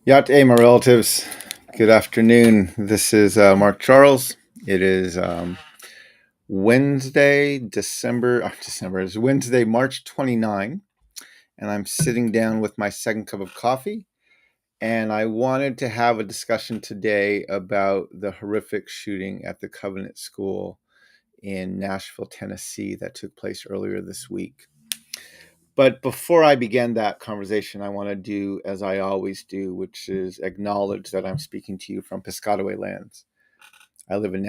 Yat my relatives. Good afternoon. This is Mark Charles. It is Wednesday, December is Wednesday, March 29, and I'm sitting down with my second cup of coffee. And I wanted to have a discussion today about the horrific shooting at the Covenant School in Nashville, Tennessee, that took place earlier this week. But before I begin that conversation, I want to do as I always do, which is acknowledge that I'm speaking to you from Piscataway lands. I live in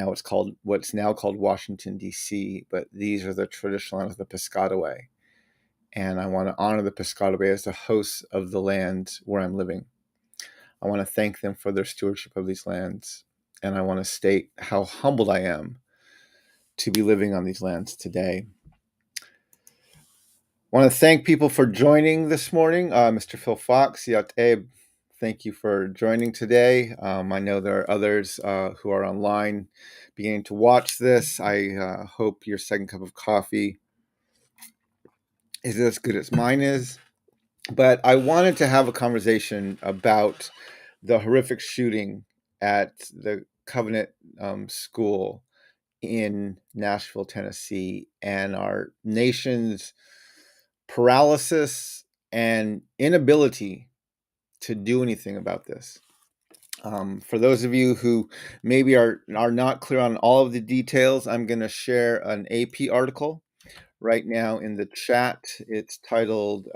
what's now called Washington, D.C., but these are the traditional lands of the Piscataway. And I want to honor the Piscataway as the hosts of the land where I'm living. I want to thank them for their stewardship of these lands. And I want to state how humbled I am to be living on these lands today. I want to thank people for joining this morning. Mr. Phil Fox, Yat Abe, thank you for joining today. I know there are others who are online beginning to watch this. I hope your second cup of coffee is as good as mine is. But I wanted to have a conversation about the horrific shooting at the Covenant School in Nashville, Tennessee, and our nation's paralysis and inability to do anything about this. For those of you who maybe are not clear on all of the details, I'm going to share an AP article right now in the chat. It's titled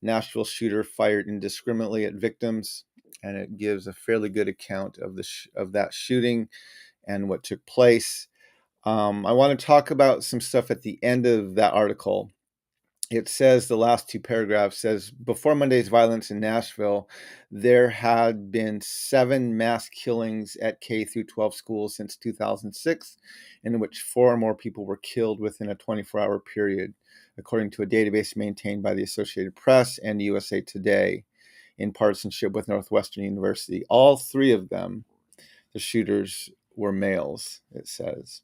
"Nashville Shooter Fired Indiscriminately at Victims," and it gives a fairly good account of of that shooting and what took place. I want to talk about some stuff at the end of that article. It says, the last two paragraphs says, before Monday's violence in Nashville, there had been 7 mass killings at K through 12 schools since 2006, in which 4 or more people were killed within a 24-hour period, according to a database maintained by the Associated Press and USA Today in partnership with Northwestern University. All 3 of them, the shooters, were males, it says.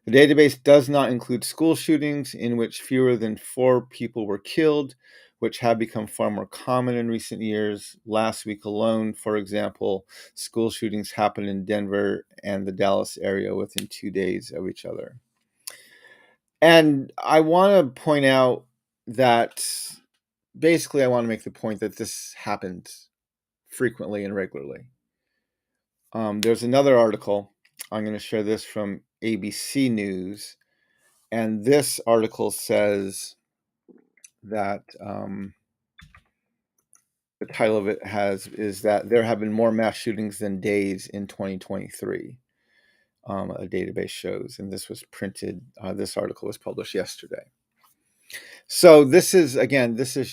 The database does not include school shootings in which fewer than 4 people were killed, which have become far more common in recent years. Last week alone, for example, school shootings happened in Denver and the Dallas area within 2 days of each other. And I want to point out that basically I want to make the point that this happens frequently and regularly. There's another article. I'm going to share this from ABC News. And this article says that the title of it is that there have been more mass shootings than days in 2023. A database shows, and this was printed. This article was published yesterday. So this is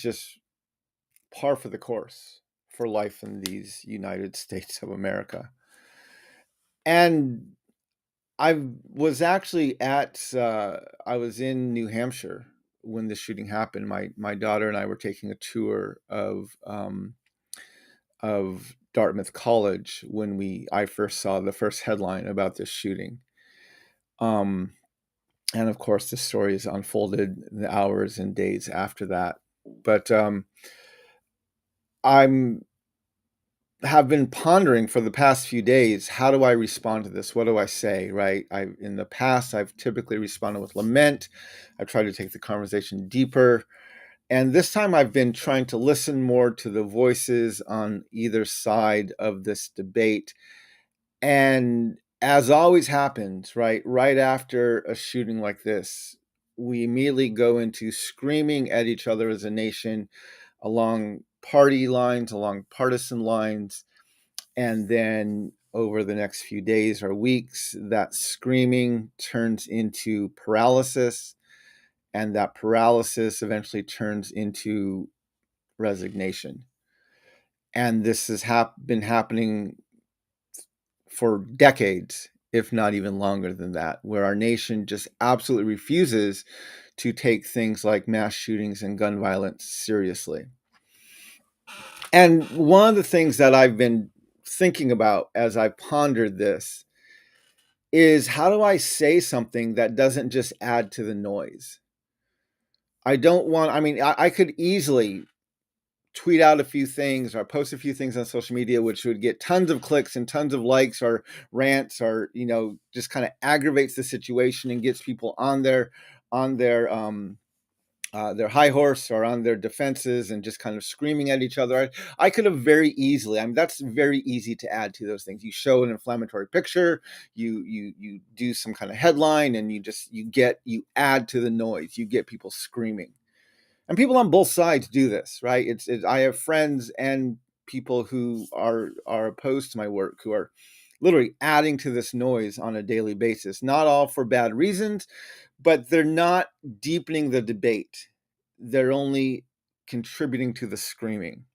just par for the course for life in these United States of America. And I was actually I was in New Hampshire when the shooting happened. My daughter and I were taking a tour of Dartmouth College when I first saw the first headline about this shooting. And of course, the story is unfolded in the hours and days after that. But I'm have been pondering for the past few days, how do I respond to this? What do I say, right? In the past, I've typically responded with lament. I've tried to take the conversation deeper. And this time I've been trying to listen more to the voices on either side of this debate. And as always happens, right after a shooting like this, we immediately go into screaming at each other as a nation along party lines, along partisan lines. And then over the next few days or weeks, that screaming turns into paralysis. And that paralysis eventually turns into resignation. And this has been happening for decades, if not even longer than that, where our nation just absolutely refuses to take things like mass shootings and gun violence seriously. And one of the things that I've been thinking about as I pondered this is, how do I say something that doesn't just add to the noise? I don't want, I mean, I could easily tweet out a few things or post a few things on social media, which would get tons of clicks and tons of likes or rants, or, just kind of aggravates the situation and gets people on their high horse or on their defenses and just kind of screaming at each other. I could have very easily, that's very easy to add to those things. You show an inflammatory picture, you do some kind of headline, and you add to the noise. You get people screaming. And people on both sides do this, right? I have friends and people who are opposed to my work, who are literally adding to this noise on a daily basis. Not all for bad reasons, but they're not deepening the debate. They're only contributing to the screaming.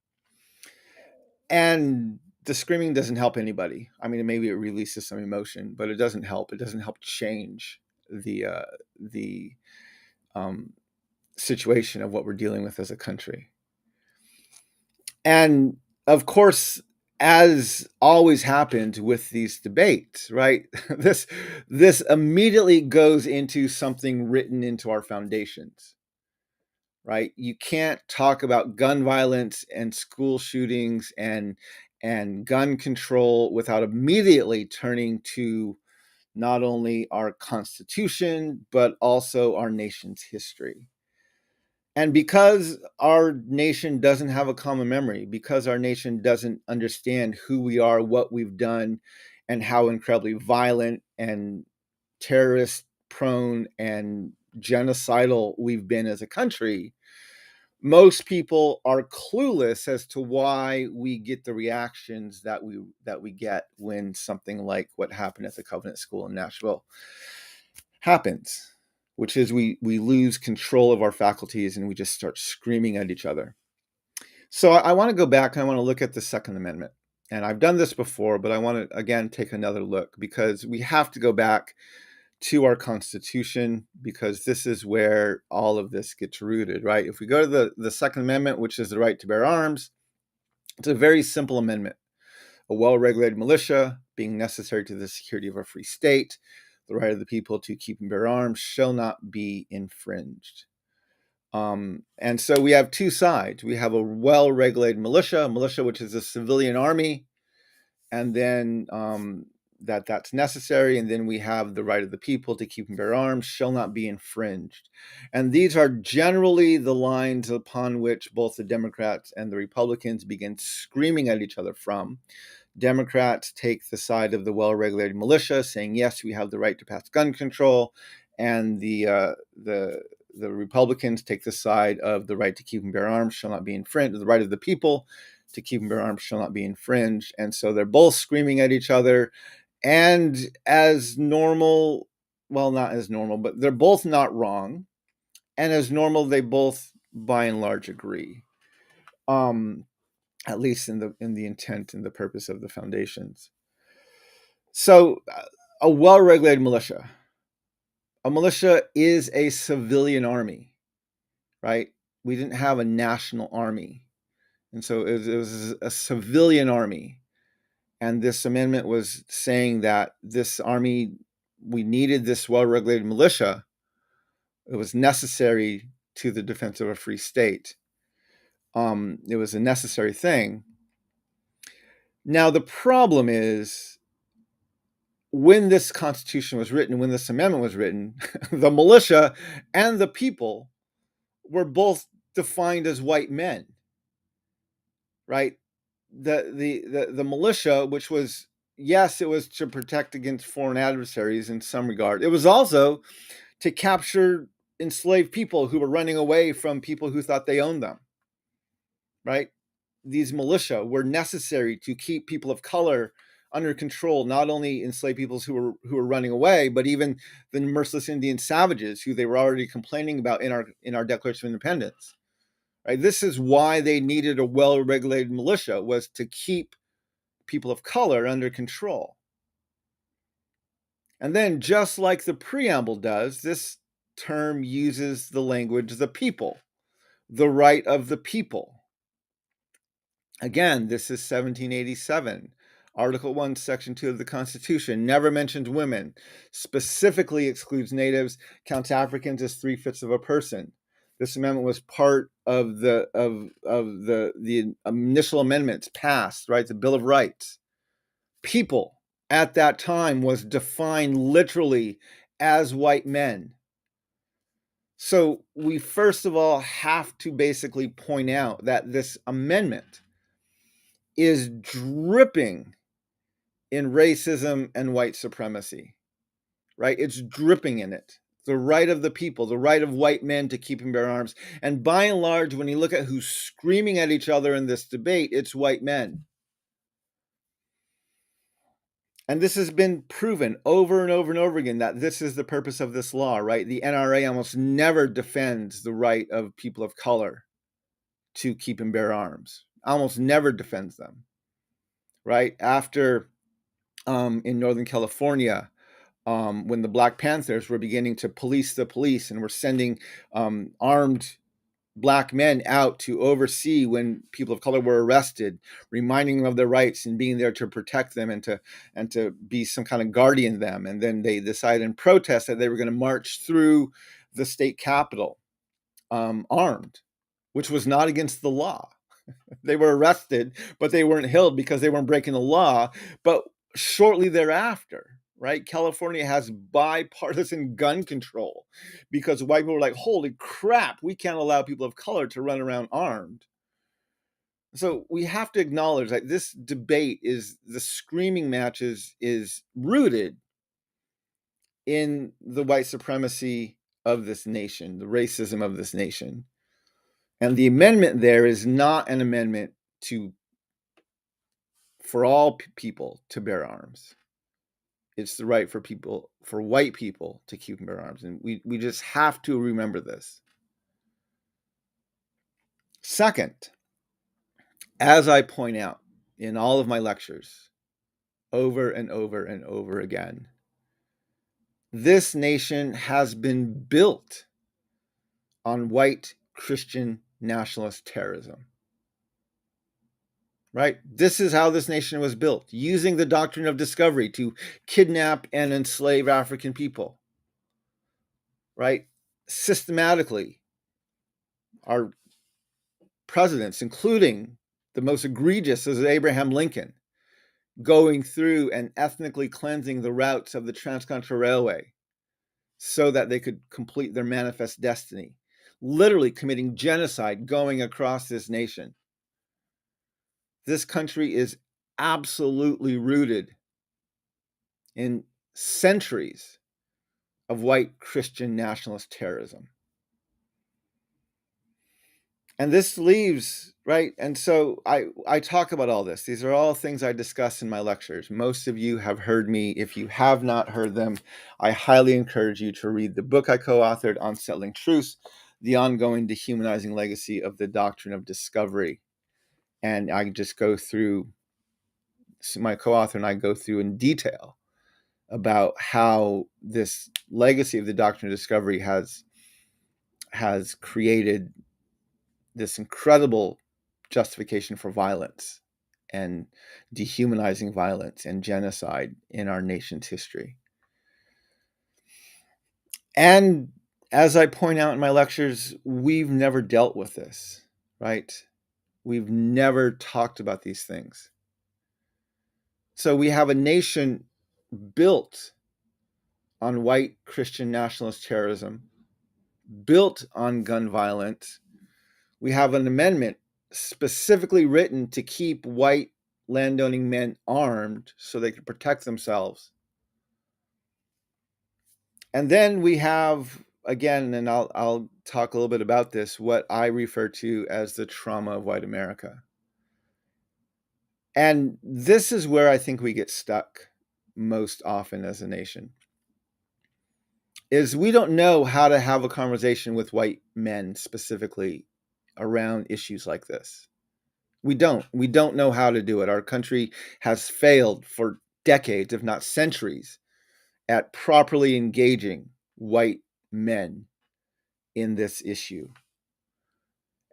And the screaming doesn't help anybody. I mean, maybe it releases some emotion, but it doesn't help. It doesn't help change the situation of what we're dealing with as a country. And of course, as always happened with these debates, right? This immediately goes into something written into our foundations, right? You can't talk about gun violence and school shootings and gun control without immediately turning to not only our Constitution, but also our nation's history. And because our nation doesn't have a common memory, because our nation doesn't understand who we are, what we've done, and how incredibly violent and terrorist prone and genocidal we've been as a country, most people are clueless as to why we get the reactions that we get when something like what happened at the Covenant School in Nashville happens, which is we lose control of our faculties and we just start screaming at each other. So I want to go back and I want to look at the Second Amendment. And I've done this before, but I want to, again, take another look, because we have to go back to our Constitution, because this is where all of this gets rooted, right? If we go to the Second Amendment, which is the right to bear arms, it's a very simple amendment. A well-regulated militia being necessary to the security of a free state, the right of the people to keep and bear arms shall not be infringed. And so we have two sides. We have a well-regulated militia, which is a civilian army, and then that's necessary. And then we have the right of the people to keep and bear arms shall not be infringed. And these are generally the lines upon which both the Democrats and the Republicans begin screaming at each other from. Democrats take the side of the well-regulated militia, saying, yes, we have the right to pass gun control. And the Republicans take the side of the right to keep and bear arms shall not be infringed, the right of the people to keep and bear arms shall not be infringed. And so they're both screaming at each other. And as normal, well, not as normal, but they're both not wrong. And as normal, they both, by and large, agree. At least in the intent and the purpose of the foundations. So a well-regulated militia. A militia is a civilian army, right? We didn't have a national army. And so it was a civilian army. And this amendment was saying that this army, we needed this well-regulated militia. It was necessary to the defense of a free state. It was a necessary thing. Now, the problem is, when this Constitution was written, when this amendment was written, the militia and the people were both defined as white men, right? The militia, which was, yes, it was to protect against foreign adversaries in some regard. It was also to capture enslaved people who were running away from people who thought they owned them, right? These militia were necessary to keep people of color under control, not only enslaved peoples who were running away, but even the merciless Indian savages who they were already complaining about in our Declaration of Independence. Right? This is why they needed a well-regulated militia, was to keep people of color under control. And then, just like the preamble does, this term uses the language the people, the right of the people. Again, this is 1787. Article 1, Section 2 of the Constitution never mentions women, specifically excludes natives, counts Africans as 3/5 of a person. This amendment was part of the initial amendments passed, right? The Bill of Rights. People at that time was defined literally as white men. So we first of all have to basically point out that this amendment is dripping in racism and white supremacy, right? It's dripping in it. The right of the people, the right of white men to keep and bear arms. And by and large, when you look at who's screaming at each other in this debate, it's white men. And this has been proven over and over and over again that this is the purpose of this law, right? The NRA almost never defends the right of people of color to keep and bear arms, almost never defends them, right? After in Northern California, when the Black Panthers were beginning to police the police and were sending armed Black men out to oversee when people of color were arrested, reminding them of their rights and being there to protect them and to be some kind of guardian of them. And then they decided in protest that they were going to march through the state capitol armed, which was not against the law. They were arrested, but they weren't held because they weren't breaking the law. But shortly thereafter, right, California has bipartisan gun control because white people were like, holy crap, we can't allow people of color to run around armed. So we have to acknowledge that this debate is the screaming matches is rooted in the white supremacy of this nation, the racism of this nation. And the amendment there is not an amendment for all people to bear arms. It's the right for people, for white people to keep and bear arms. And we just have to remember this. Second, as I point out in all of my lectures over and over and over again, this nation has been built on white Christian nationalist terrorism. Right? This is how this nation was built, using the doctrine of discovery to kidnap and enslave African people. Right? Systematically, our presidents, including the most egregious as Abraham Lincoln, going through and ethnically cleansing the routes of the Transcontinental Railway so that they could complete their manifest destiny, literally committing genocide going across this nation. This country is absolutely rooted in centuries of white Christian nationalist terrorism. And this leaves, right? And so I talk about all this. These are all things I discuss in my lectures. Most of you have heard me. If you have not heard them, I highly encourage you to read the book I co-authored, Unsettling Truths, The Ongoing Dehumanizing Legacy of the Doctrine of Discovery. And I just go through, my co-author and I go through in detail about how this legacy of the doctrine of discovery has created this incredible justification for violence and dehumanizing violence and genocide in our nation's history. And as I point out in my lectures, we've never dealt with this, right? We've never talked about these things. So we have a nation built on white Christian nationalist terrorism, built on gun violence. We have an amendment specifically written to keep white landowning men armed so they could protect themselves. And then we have, again, and I'll talk a little bit about this, what I refer to as the trauma of white America. And this is where I think we get stuck most often as a nation, is we don't know how to have a conversation with white men specifically around issues like this. We don't know how to do it. Our country has failed for decades, if not centuries, at properly engaging white men in this issue.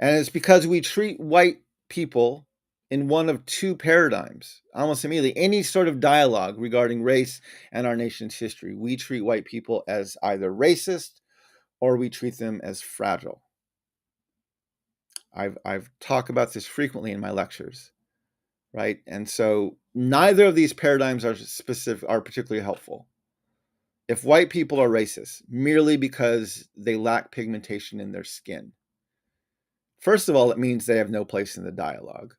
And it's because we treat white people in one of two paradigms, almost immediately. Any sort of dialogue regarding race and our nation's history, we treat white people as either racist or we treat them as fragile. I've talked about this frequently in my lectures, right? And so neither of these paradigms are particularly helpful. If white people are racist merely because they lack pigmentation in their skin, first of all, it means they have no place in the dialogue.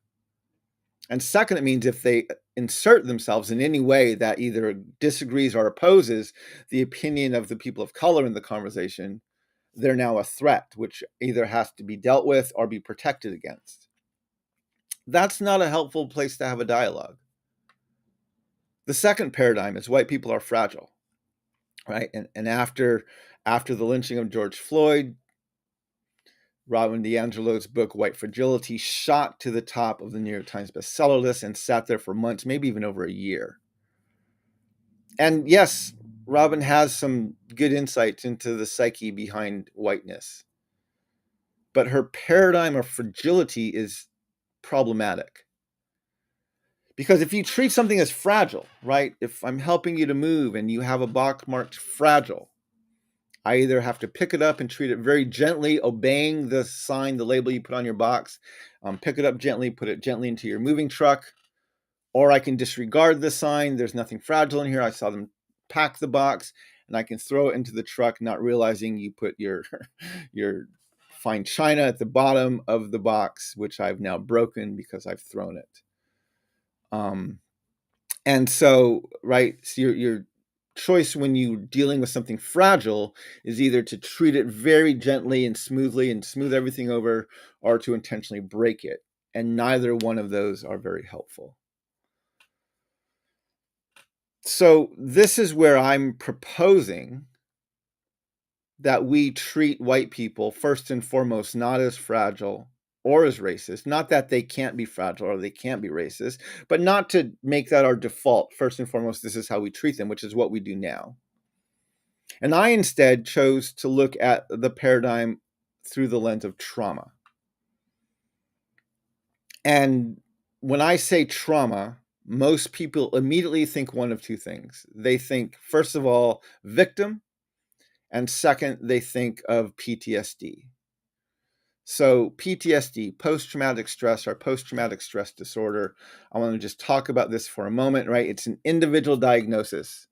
And second, it means if they insert themselves in any way that either disagrees or opposes the opinion of the people of color in the conversation, they're now a threat, which either has to be dealt with or be protected against. That's not a helpful place to have a dialogue. The second paradigm is white people are fragile, right? And after the lynching of George Floyd, Robin DiAngelo's book, White Fragility, shot to the top of the New York Times bestseller list and sat there for months, maybe even over a year. And yes, Robin has some good insights into the psyche behind whiteness, but her paradigm of fragility is problematic. Because if you treat something as fragile, right? If I'm helping you to move and you have a box marked fragile, I either have to pick it up and treat it very gently, obeying the sign, the label you put on your box, pick it up gently, put it gently into your moving truck, or I can disregard the sign. There's nothing fragile in here. I saw them pack the box, and I can throw it into the truck, not realizing you put your your fine china at the bottom of the box, which I've now broken because I've thrown it. And so, right, so your choice when you're dealing with something fragile is either to treat it very gently and smooth everything over, or to intentionally break it. And neither one of those are very helpful. So this is where I'm proposing that we treat white people first and foremost not as fragile or as racist. Not that they can't be fragile or they can't be racist, but not to make that our default. First and foremost, this is how we treat them, which is what we do now. And I instead chose to look at the paradigm through the lens of trauma. And when I say trauma, most people immediately think one of two things. They think, first of all, victim, and second, they think of PTSD. So PTSD, post-traumatic stress or post-traumatic stress disorder, I want to just talk about this for a moment, right? It's an individual diagnosis.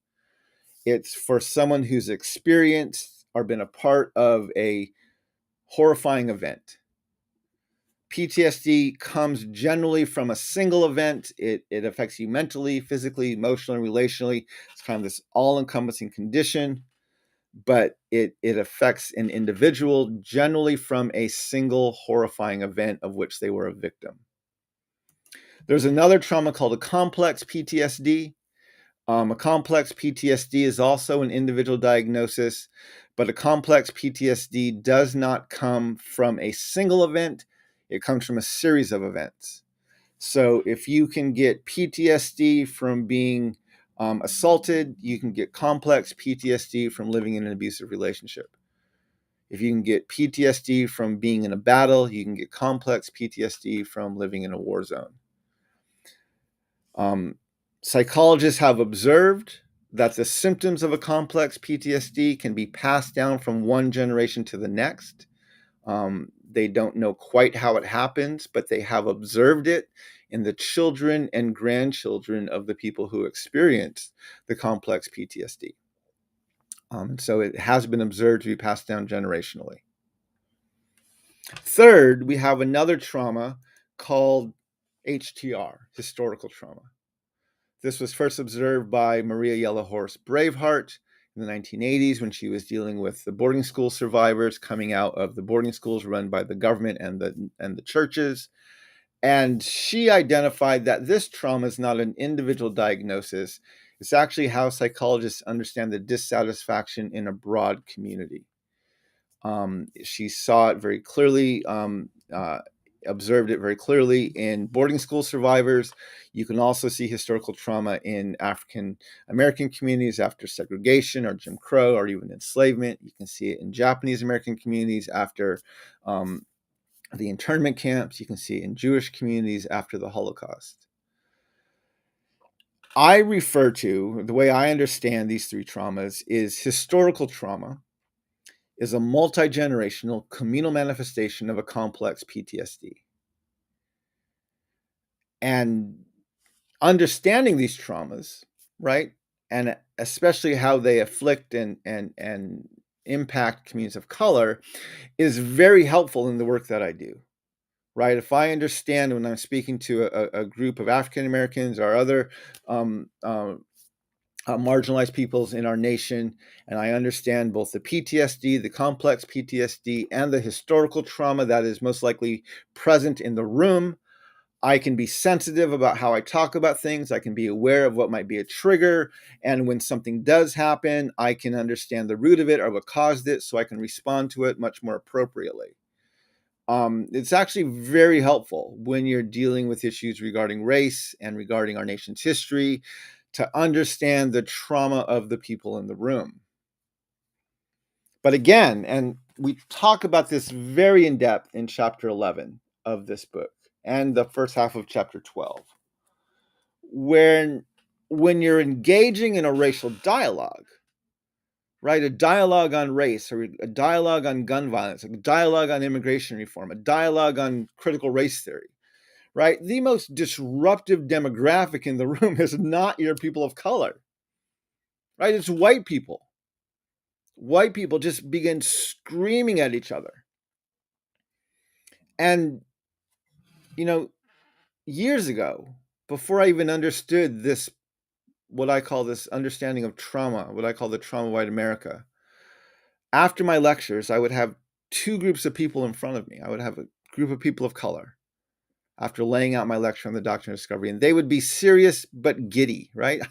It's for someone who's experienced or been a part of a horrifying event. PTSD comes generally from a single event. It affects you mentally, physically, emotionally, relationally. It's kind of this all-encompassing condition, but it affects an individual generally from a single horrifying event of which they were a victim. There's another trauma called a complex PTSD. A complex PTSD is also an individual diagnosis, but a complex PTSD does not come from a single event. It comes from a series of events. So if you can get PTSD from being assaulted, you can get complex PTSD from living in an abusive relationship. If you can get PTSD from being in a battle, you can get complex PTSD from living in a war zone. Psychologists have observed that the symptoms of a complex PTSD can be passed down from one generation to the next. They don't know quite how it happens, but they have observed it in the children and grandchildren of the people who experience the complex PTSD. So it has been observed to be passed down generationally. Third, we have another trauma called HTR, historical trauma. This was first observed by Maria Yellow-Horse Braveheart in the 1980s when she was dealing with the boarding school survivors coming out of the boarding schools run by the government and the churches. And she identified that this trauma is not an individual diagnosis. It's actually how psychologists understand the dissatisfaction in a broad community. She saw it very clearly, observed it very clearly in boarding school survivors. You can also see historical trauma in African American communities after segregation or Jim Crow or even enslavement. You can see it in Japanese American communities after the internment camps. You can see it in Jewish communities after the Holocaust. I refer to, the way I understand these three traumas is historical trauma is a multi-generational communal manifestation of a complex PTSD. And understanding these traumas, right, and especially how they afflict and impact communities of color, is very helpful in the work that I do. Right? If I understand when I'm speaking to a group of African Americans or other marginalized peoples in our nation, and I understand both the PTSD, the complex PTSD, and the historical trauma that is most likely present in the room, I can be sensitive about how I talk about things. I can be aware of what might be a trigger. And when something does happen, I can understand the root of it or what caused it so I can respond to it much more appropriately. It's actually very helpful when you're dealing with issues regarding race and regarding our nation's history to understand the trauma of the people in the room. But again, and we talk about this very in depth in chapter 11 of this book and the first half of chapter 12, when you're engaging in a racial dialogue, right, a dialogue on race or a dialogue on gun violence, a dialogue on immigration reform, a dialogue on critical race theory, right, the most disruptive demographic in the room is not your people of color, right? It's white people. White people just begin screaming at each other. And, you know, years ago, before I even understood this, what I call this understanding of trauma, what I call the trauma of white America, after my lectures, I would have two groups of people in front of me. I would have a group of people of color after laying out my lecture on the doctrine of discovery, and they would be serious but giddy, right?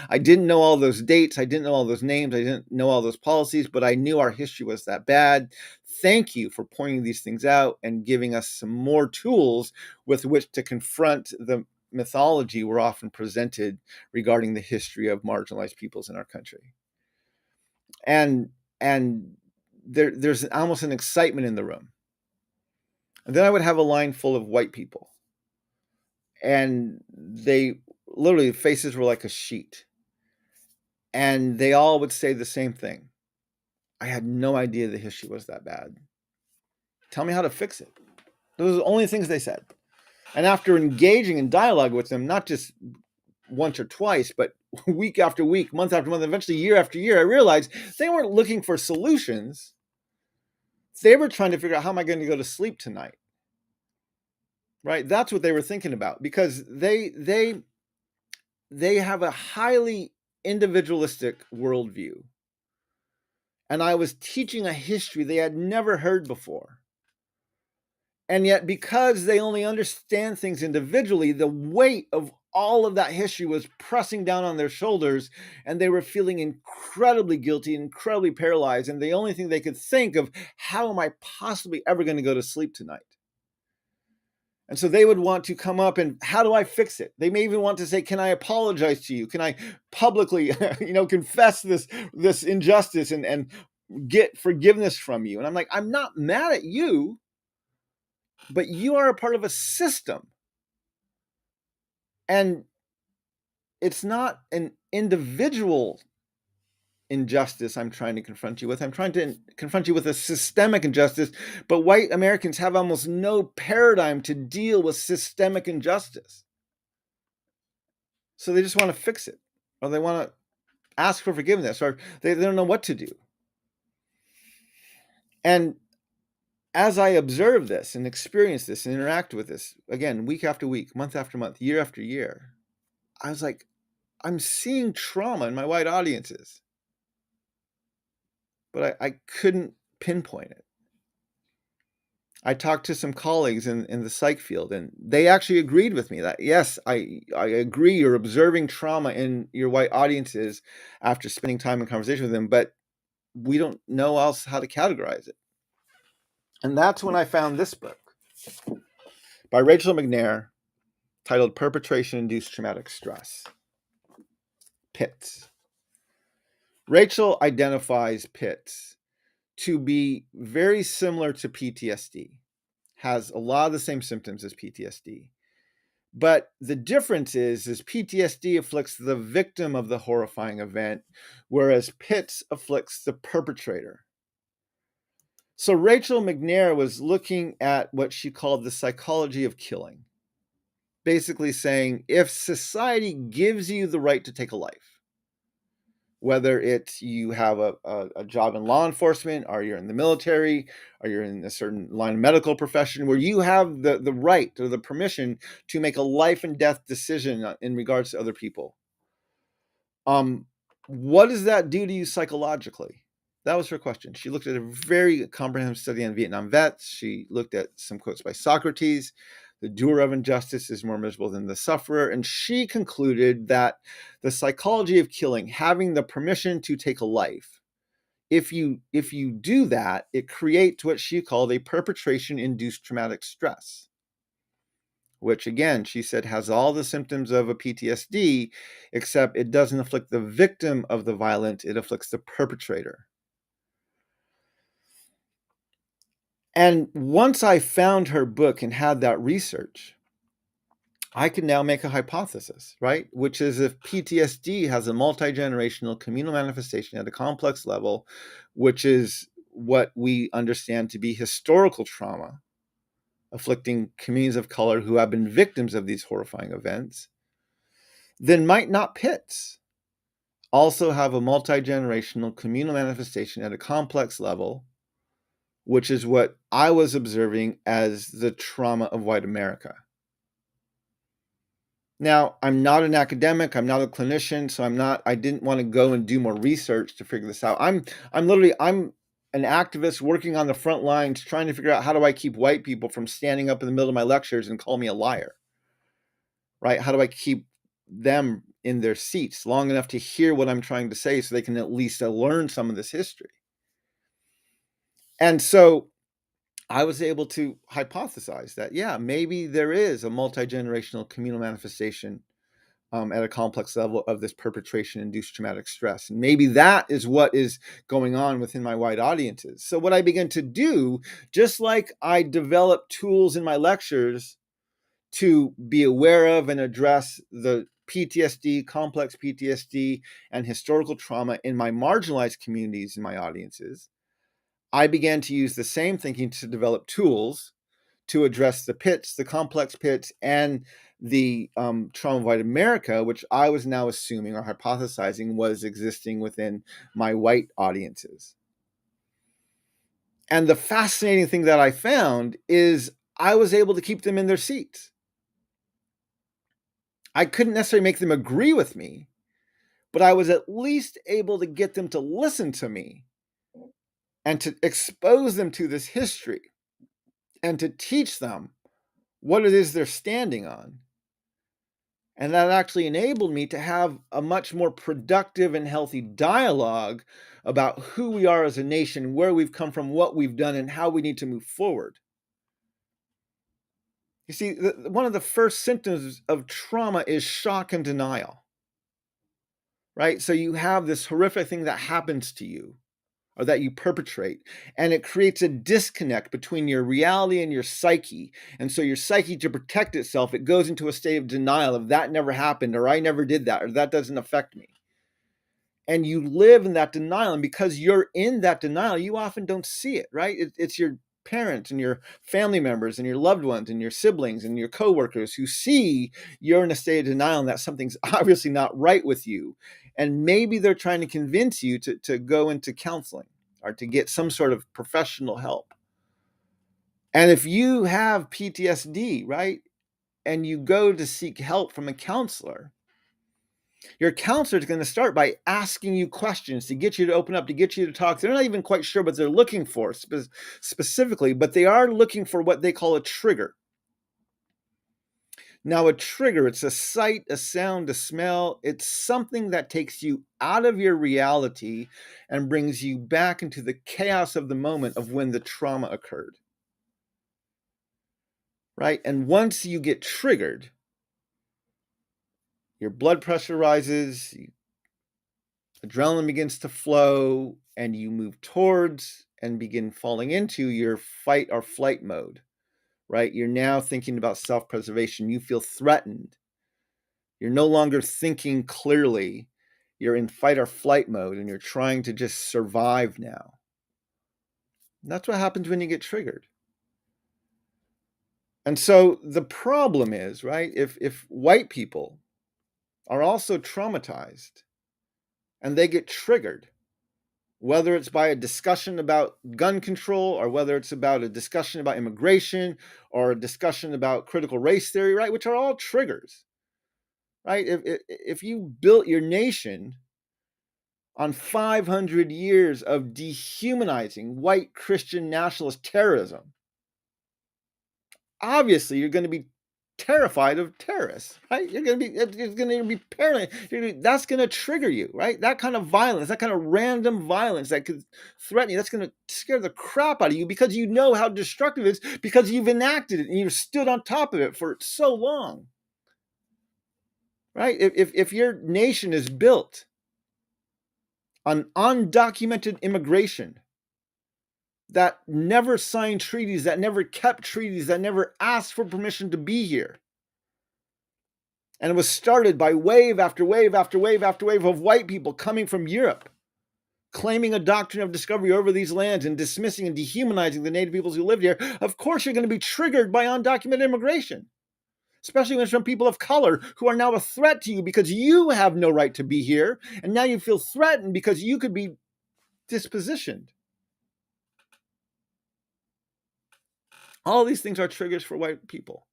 I didn't know all those dates. I didn't know all those names. I didn't know all those policies, but I knew our history was that bad. Thank you for pointing these things out and giving us some more tools with which to confront the mythology we're often presented regarding the history of marginalized peoples in our country. And there's almost an excitement in the room. And then I would have a line full of white people. And they literally, faces were like a sheet. And they all would say the same thing. I had no idea the history was that bad. Tell me how to fix it. Those are the only things they said. And after engaging in dialogue with them, not just once or twice, but week after week, month after month, eventually year after year, I realized they weren't looking for solutions. They were trying to figure out, how am I going to go to sleep tonight? Right? That's what they were thinking about, because they have a highly individualistic worldview. And I was teaching a history they had never heard before. And yet, because they only understand things individually, the weight of all of that history was pressing down on their shoulders, and they were feeling incredibly guilty, incredibly paralyzed. And the only thing they could think of, how am I possibly ever going to go to sleep tonight? And so they would want to come up and, how do I fix it? They may even want to say, can I apologize to you? Can I publicly, confess this injustice and get forgiveness from you? And I'm like, I'm not mad at you, but you are a part of a system. And it's not an individual injustice I'm trying to confront you with. I'm trying to confront you with a systemic injustice, but white Americans have almost no paradigm to deal with systemic injustice. So they just want to fix it, or they want to ask for forgiveness, or they don't know what to do. And as I observe this and experience this and interact with this, again, week after week, month after month, year after year, I was like, I'm seeing trauma in my white audiences, but I couldn't pinpoint it. I talked to some colleagues in the psych field, and they actually agreed with me that, yes, I agree, you're observing trauma in your white audiences after spending time in conversation with them, but we don't know else how to categorize it. And that's when I found this book by Rachel McNair, titled Perpetration-Induced Traumatic Stress, PITS. Rachel identifies PITS to be very similar to PTSD, has a lot of the same symptoms as PTSD. But the difference is PTSD afflicts the victim of the horrifying event, whereas PITS afflicts the perpetrator. So Rachel McNair was looking at what she called the psychology of killing, basically saying if society gives you the right to take a life, whether it's you have a job in law enforcement, or you're in the military, or you're in a certain line of medical profession where you have the right or the permission to make a life and death decision in regards to other people. Um, what does that do to you psychologically? That was her question. She looked at a very comprehensive study on Vietnam vets. She looked at some quotes by Socrates. The doer of injustice is more miserable than the sufferer. And she concluded that the psychology of killing, having the permission to take a life, if you do that, it creates what she called a perpetration-induced traumatic stress, which again, she said has all the symptoms of a PTSD, except it doesn't afflict the victim of the violence, it afflicts the perpetrator. And once I found her book and had that research, I can now make a hypothesis, right? Which is if PTSD has a multi-generational communal manifestation at a complex level, which is what we understand to be historical trauma, afflicting communities of color who have been victims of these horrifying events, then might not PITS also have a multi-generational communal manifestation at a complex level, which is what I was observing as the trauma of white America. Now, I'm not an academic, I'm not a clinician, so I didn't want to go and do more research to figure this out. I'm an activist working on the front lines trying to figure out how do I keep white people from standing up in the middle of my lectures and call me a liar, right? How do I keep them in their seats long enough to hear what I'm trying to say so they can at least learn some of this history? And so I was able to hypothesize that, yeah, maybe there is a multi-generational communal manifestation at a complex level of this perpetration-induced traumatic stress. And maybe that is what is going on within my white audiences. So what I began to do, just like I developed tools in my lectures to be aware of and address the PTSD, complex PTSD, and historical trauma in my marginalized communities in my audiences, I began to use the same thinking to develop tools to address the PITS, the complex PITS, and the trauma of white America, which I was now assuming or hypothesizing was existing within my white audiences. And the fascinating thing that I found is I was able to keep them in their seats. I couldn't necessarily make them agree with me, but I was at least able to get them to listen to me and to expose them to this history and to teach them what it is they're standing on. And that actually enabled me to have a much more productive and healthy dialogue about who we are as a nation, where we've come from, what we've done, and how we need to move forward. You see, one of the first symptoms of trauma is shock and denial, right? So you have this horrific thing that happens to you or that you perpetrate, and it creates a disconnect between your reality and your psyche. And so your psyche, to protect itself, it goes into a state of denial of that never happened, or I never did that, or that doesn't affect me. And you live in that denial, and because you're in that denial, you often don't see it, right? It's your parents and your family members and your loved ones and your siblings and your coworkers who see you're in a state of denial and that something's obviously not right with you. And maybe they're trying to convince you to go into counseling or to get some sort of professional help. And if you have PTSD, right, and you go to seek help from a counselor, your counselor is going to start by asking you questions to get you to open up, to get you to talk. They're not even quite sure what they're looking for specifically, but they are looking for what they call a trigger. Now, a trigger, it's a sight, a sound, a smell. It's something that takes you out of your reality and brings you back into the chaos of the moment of when the trauma occurred. Right? And once you get triggered, your blood pressure rises, adrenaline begins to flow, and you move towards and begin falling into your fight or flight mode, right? You're now thinking about self-preservation. You feel threatened. You're no longer thinking clearly. You're in fight or flight mode, and you're trying to just survive now. That's what happens when you get triggered. And so the problem is, right, if white people are also traumatized and they get triggered, whether it's by a discussion about gun control or whether it's about a discussion about immigration or a discussion about critical race theory, right, which are all triggers, right? If you built your nation on 500 years of dehumanizing white Christian nationalist terrorism, obviously you're going to be terrified of terrorists, right? You're going to be paranoid. That's going to trigger you, right? That kind of violence, that kind of random violence that could threaten you, that's going to scare the crap out of you because you know how destructive it is because you've enacted it and you've stood on top of it for so long, right? If your nation is built on undocumented immigration, that never signed treaties, that never kept treaties, that never asked for permission to be here, and it was started by wave after wave after wave after wave of white people coming from Europe, claiming a doctrine of discovery over these lands and dismissing and dehumanizing the native peoples who lived here, of course you're going to be triggered by undocumented immigration, especially when it's from people of color who are now a threat to you because you have no right to be here, and now you feel threatened because you could be dispositioned. All these things are triggers for white people,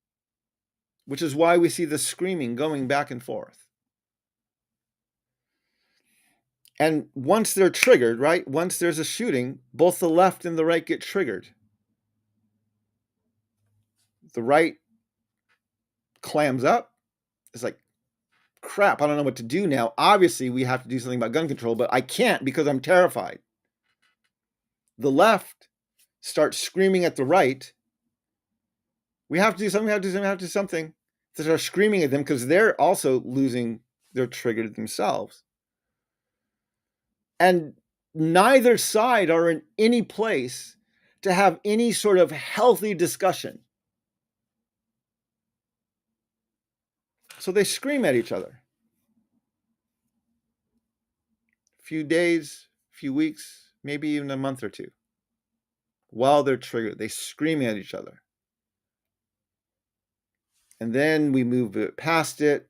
which is why we see the screaming going back and forth. And once they're triggered, right, once there's a shooting, both the left and the right get triggered. The right clams up. It's like, crap, I don't know what to do now. Obviously, we have to do something about gun control, but I can't because I'm terrified. The left starts screaming at the right. We have to do something, we have to do something, we have to do something. They start screaming at them because they're also losing, they're triggered themselves. And neither side are in any place to have any sort of healthy discussion. So they scream at each other. A few days, a few weeks, maybe even a month or two. While they're triggered, they scream at each other. And then we move it past it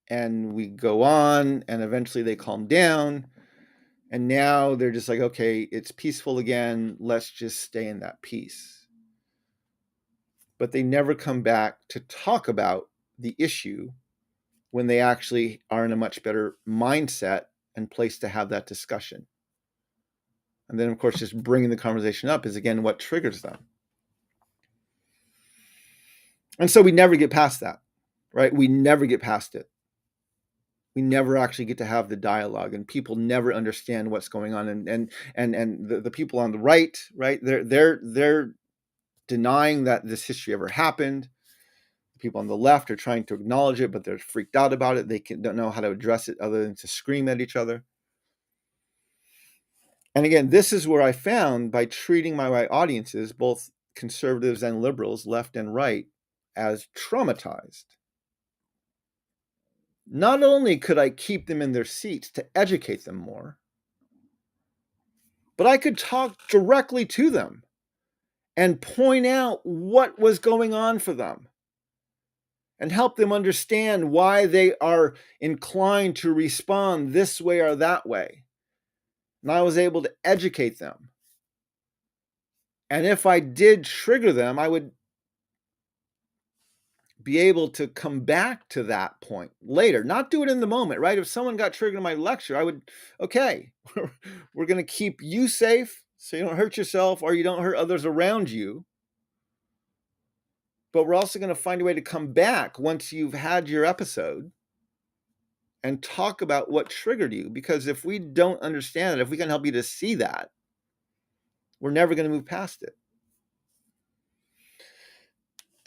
and we go on, and eventually they calm down. And now they're just like, okay, it's peaceful again. Let's just stay in that peace. But they never come back to talk about the issue when they actually are in a much better mindset and place to have that discussion. And then, of course, just bringing the conversation up is, again, what triggers them. And so we never get past that, right? We never get past it. We never actually get to have the dialogue, and people never understand what's going on. And the people on the right, they're denying that this history ever happened. The people on the left are trying to acknowledge it, but they're freaked out about it. They don't know how to address it other than to scream at each other. And again, this is where I found, by treating my white audiences, both conservatives and liberals, left and right, as traumatized, not only could I keep them in their seats to educate them more, but I could talk directly to them and point out what was going on for them and help them understand why they are inclined to respond this way or that way. And I was able to educate them. And if I did trigger them, I would be able to come back to that point later, not do it in the moment, right? If someone got triggered in my lecture, I would, okay, we're going to keep you safe so you don't hurt yourself or you don't hurt others around you. But we're also going to find a way to come back once you've had your episode and talk about what triggered you. Because if we don't understand it, if we can help you to see that, we're never going to move past it.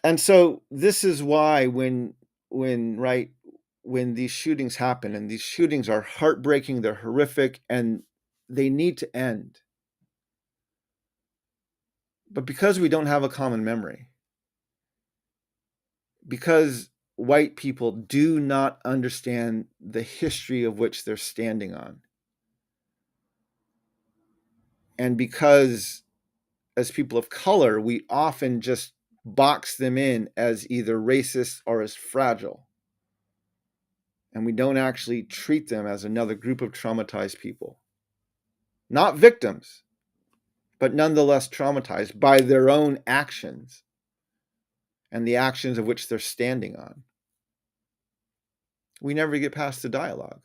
And so this is why when these shootings happen, and these shootings are heartbreaking, they're horrific, and they need to end. But because we don't have a common memory, because white people do not understand the history of which they're standing on, and because as people of color, we often just box them in as either racist or as fragile. And we don't actually treat them as another group of traumatized people. Not victims, but nonetheless traumatized by their own actions and the actions of which they're standing on. We never get past the dialogue.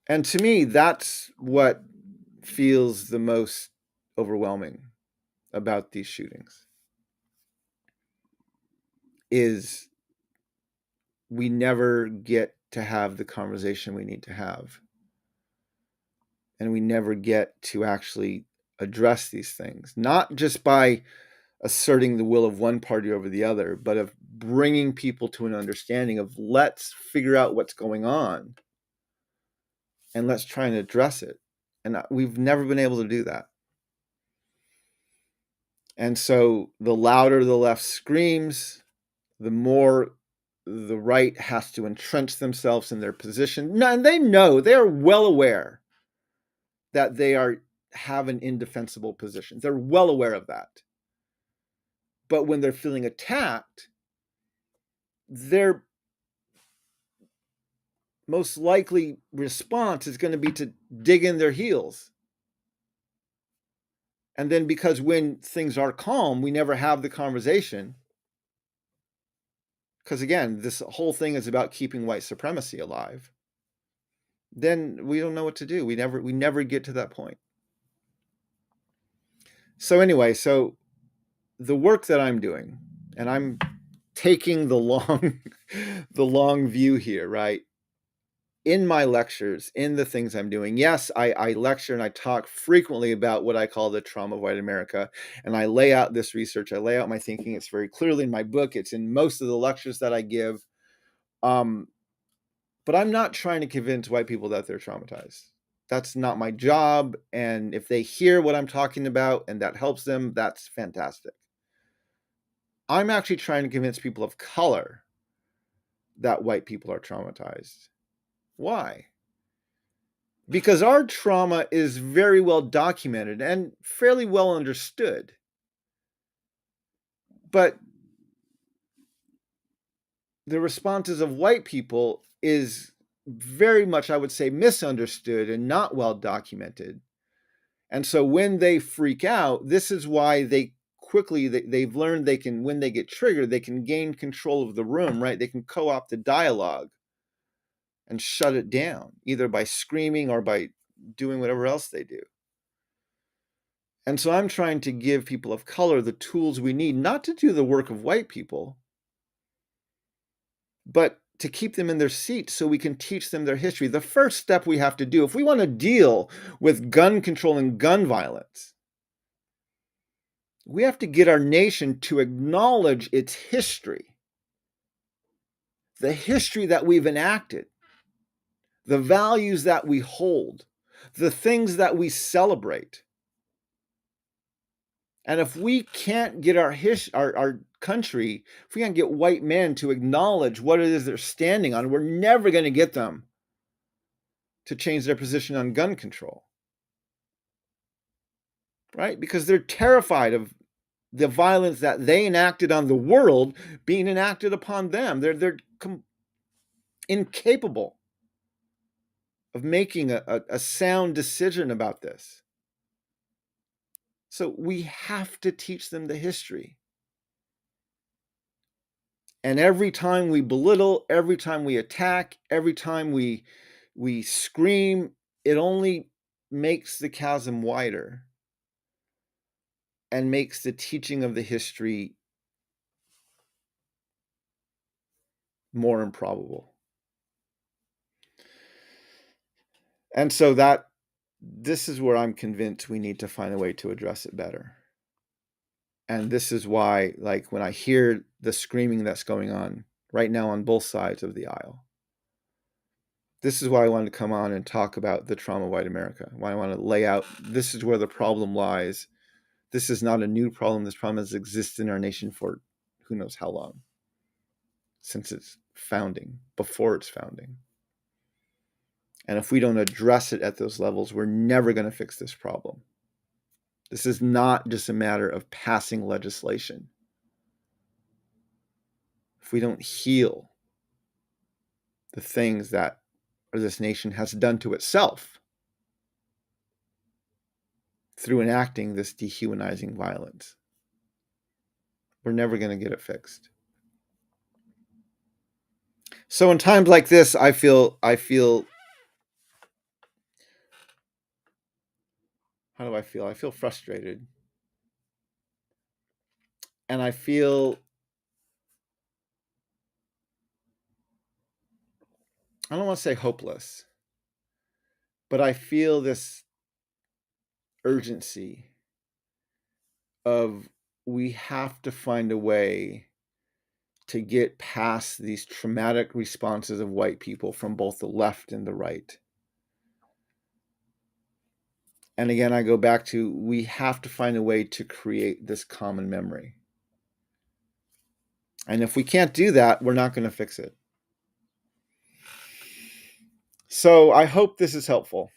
And to me, that's what feels the most overwhelming about these shootings, is we never get to have the conversation we need to have. And we never get to actually address these things, not just by asserting the will of one party over the other, but of bringing people to an understanding of, let's figure out what's going on and let's try and address it. And we've never been able to do that. And so the louder the left screams, the more the right has to entrench themselves in their position. And they know, they are well aware that they have an indefensible position. They're well aware of that. But when they're feeling attacked, their most likely response is going to be to dig in their heels. And then because when things are calm, we never have the conversation. Because again, this whole thing is about keeping white supremacy alive. Then we don't know what to do. We never get to that point. So anyway, so the work that I'm doing, and I'm taking the long view here, right? In my lectures, in the things I'm doing, yes, I lecture and I talk frequently about what I call the trauma of white America. And I lay out this research, I lay out my thinking. It's very clearly in my book. It's in most of the lectures that I give. But I'm not trying to convince white people that they're traumatized. That's not my job. And if they hear what I'm talking about and that helps them, that's fantastic. I'm actually trying to convince people of color that white people are traumatized. Why? Because our trauma is very well documented and fairly well understood. But the responses of white people is very much, I would say, misunderstood and not well documented. And so when they freak out, this is why they've learned they can, when they get triggered, they can gain control of the room, right? They can co-opt the dialogue and shut it down, either by screaming or by doing whatever else they do. And so I'm trying to give people of color the tools we need, not to do the work of white people, but to keep them in their seats so we can teach them their history. The first step we have to do, if we want to deal with gun control and gun violence, we have to get our nation to acknowledge its history, the history that we've enacted, the values that we hold, the things that we celebrate. And if we can't get our country, if we can't get white men to acknowledge what it is they're standing on, we're never going to get them to change their position on gun control. Right? Because they're terrified of the violence that they enacted on the world being enacted upon them. They're incapable of making a sound decision about this. So we have to teach them the history. And every time we belittle, every time we attack, every time we scream, it only makes the chasm wider and makes the teaching of the history more improbable. And so this is where I'm convinced we need to find a way to address it better. And this is why, like, when I hear the screaming that's going on right now on both sides of the aisle, this is why I wanted to come on and talk about the trauma of white America, why I want to lay out, this is where the problem lies. This is not a new problem. This problem has existed in our nation for who knows how long, since its founding, before its founding. And if we don't address it at those levels, we're never going to fix this problem. This is not just a matter of passing legislation. If we don't heal the things that this nation has done to itself through enacting this dehumanizing violence, we're never going to get it fixed. So in times like this, I feel how do I feel? I feel frustrated. And I feel, I don't want to say hopeless, but I feel this urgency of we have to find a way to get past these traumatic responses of white people from both the left and the right. And again, I go back to, we have to find a way to create this common memory. And if we can't do that, we're not going to fix it. So I hope this is helpful.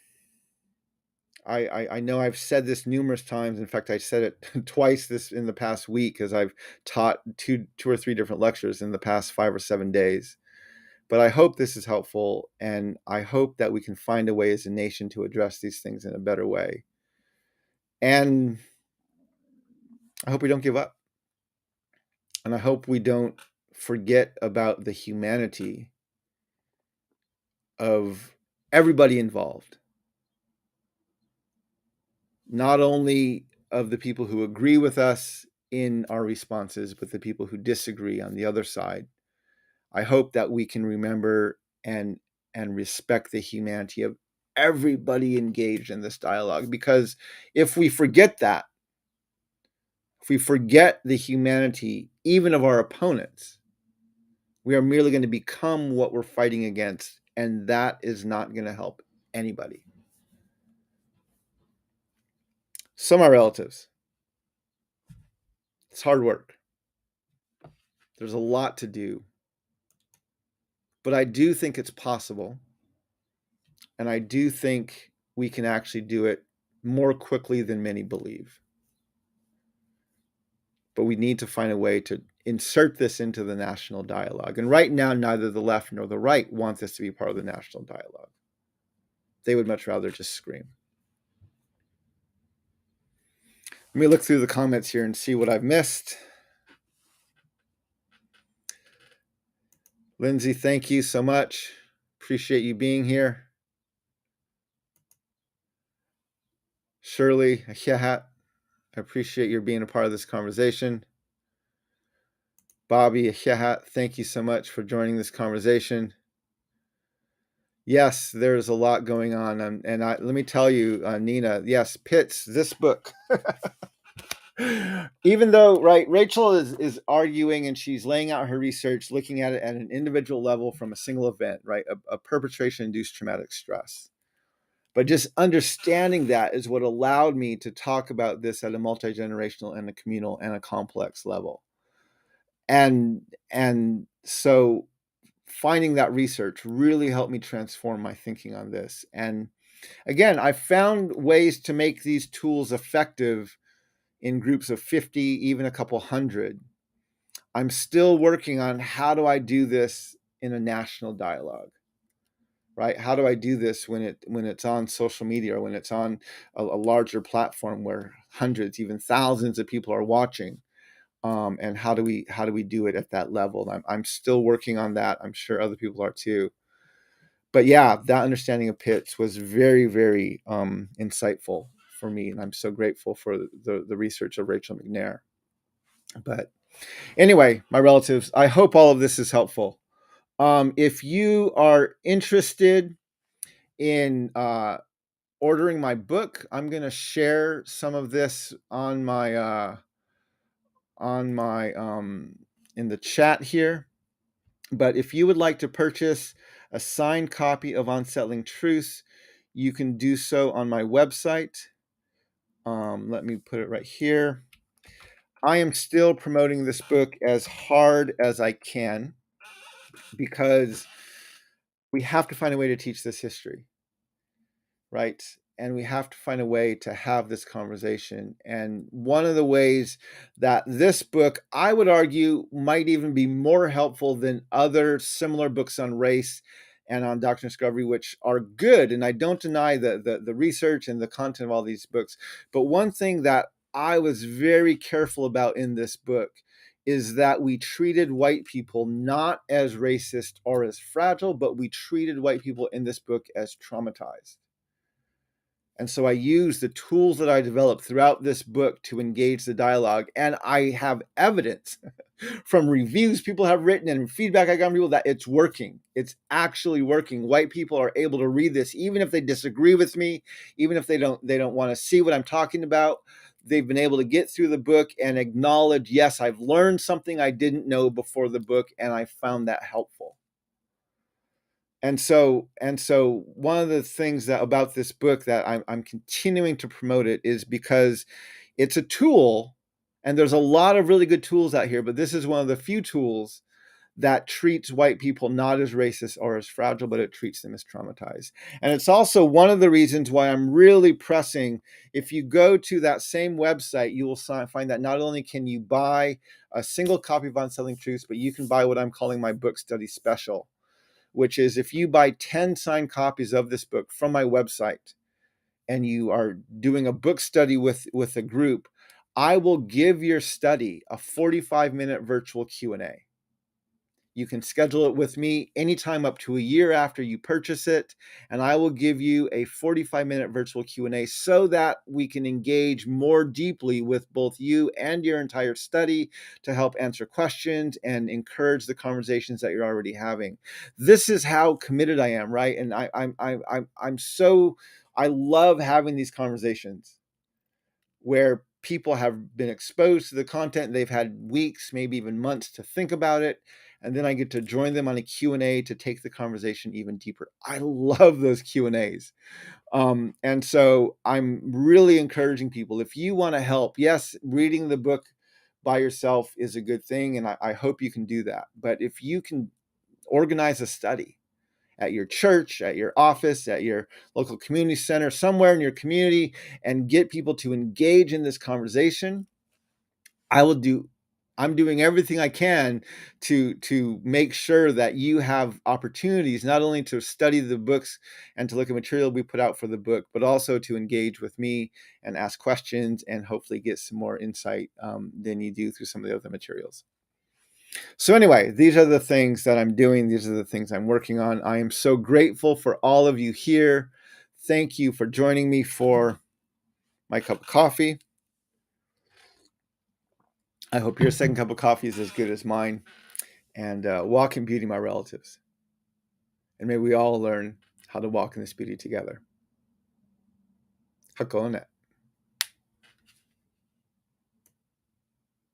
I know I've said this numerous times. In fact, I said it twice in the past week, as I've taught two or three different lectures in the past 5 or 7 days. But I hope this is helpful, and I hope that we can find a way as a nation to address these things in a better way. And I hope we don't give up. And I hope we don't forget about the humanity of everybody involved. Not only of the people who agree with us in our responses, but the people who disagree on the other side. I hope that we can remember and respect the humanity of everybody engaged in this dialogue. Because if we forget that, if we forget the humanity even of our opponents, we are merely going to become what we're fighting against, and that is not going to help anybody. So my relatives, it's hard work. There's a lot to do. But I do think it's possible. And I do think we can actually do it more quickly than many believe. But we need to find a way to insert this into the national dialogue. And right now, neither the left nor the right want this to be part of the national dialogue. They would much rather just scream. Let me look through the comments here and see what I've missed. Lindsay, thank you so much. Appreciate you being here. Shirley, I appreciate your being a part of this conversation. Bobby, thank you so much for joining this conversation. Yes, there's a lot going on. Let me tell you, Nina, yes, Pitts, this book, even though, right, Rachel is arguing and she's laying out her research, looking at it at an individual level from a single event, right, a perpetration-induced traumatic stress. But just understanding that is what allowed me to talk about this at a multi-generational and a communal and a complex level. And so finding that research really helped me transform my thinking on this. And again, I found ways to make these tools effective in groups of 50, even a couple hundred. I'm still working on, how do I do this in a national dialogue, right? How do I do this when it's on social media, or when it's on a larger platform where hundreds, even thousands of people are watching? And how do we do it at that level? I'm still working on that. I'm sure other people are too. But yeah, that understanding of Pitts was very, very insightful for me, and I'm so grateful for the research of Rachel McNair. But anyway, my relatives, I hope all of this is helpful. If you are interested in ordering my book, I'm going to share some of this on my in the chat here. But if you would like to purchase a signed copy of Unsettling Truths, you can do so on my website. Let me put it right here. I am still promoting this book as hard as I can, because we have to find a way to teach this history. right? And we have to find a way to have this conversation. And one of the ways that this book, I would argue, might even be more helpful than other similar books on race and on doctrine discovery, which are good. And I don't deny the research and the content of all these books. But one thing that I was very careful about in this book is that we treated white people not as racist or as fragile, but we treated white people in this book as traumatized. And so I use the tools that I developed throughout this book to engage the dialogue. And I have evidence from reviews people have written and feedback I got from people that it's working. It's actually working. White people are able to read this, even if they disagree with me, even if they don't want to see what I'm talking about. They've been able to get through the book and acknowledge, yes, I've learned something I didn't know before the book, and I found that helpful. And so one of the things that about this book that I'm continuing to promote it is because it's a tool, and there's a lot of really good tools out here, but this is one of the few tools that treats white people not as racist or as fragile, but it treats them as traumatized. And it's also one of the reasons why I'm really pressing. If you go to that same website, you will find that not only can you buy a single copy of Unsettling Truths, but you can buy what I'm calling my book study special, which is if you buy 10 signed copies of this book from my website and you are doing a book study with a group, I will give your study a 45-minute virtual Q&A. You can schedule it with me anytime up to a year after you purchase it, and I will give you a 45-minute virtual Q&A so that we can engage more deeply with both you and your entire study to help answer questions and encourage the conversations that you're already having. This is how committed I am, right? And I love having these conversations where people have been exposed to the content. They've had weeks, maybe even months to think about it. And then I get to join them on a Q&A to take the conversation even deeper. I love those Q&As. And so I'm really encouraging people, if you want to help, yes, reading the book by yourself is a good thing. And I hope you can do that. But if you can organize a study at your church, at your office, at your local community center, somewhere in your community, and get people to engage in this conversation, I'm doing everything I can to make sure that you have opportunities not only to study the books and to look at material we put out for the book, but also to engage with me and ask questions and hopefully get some more insight than you do through some of the other materials. So anyway, these are the things that I'm doing. These are the things I'm working on. I am so grateful for all of you here. Thank you for joining me for my cup of coffee. I hope your second cup of coffee is as good as mine. And walk in beauty, my relatives. And may we all learn how to walk in this beauty together. Hakone.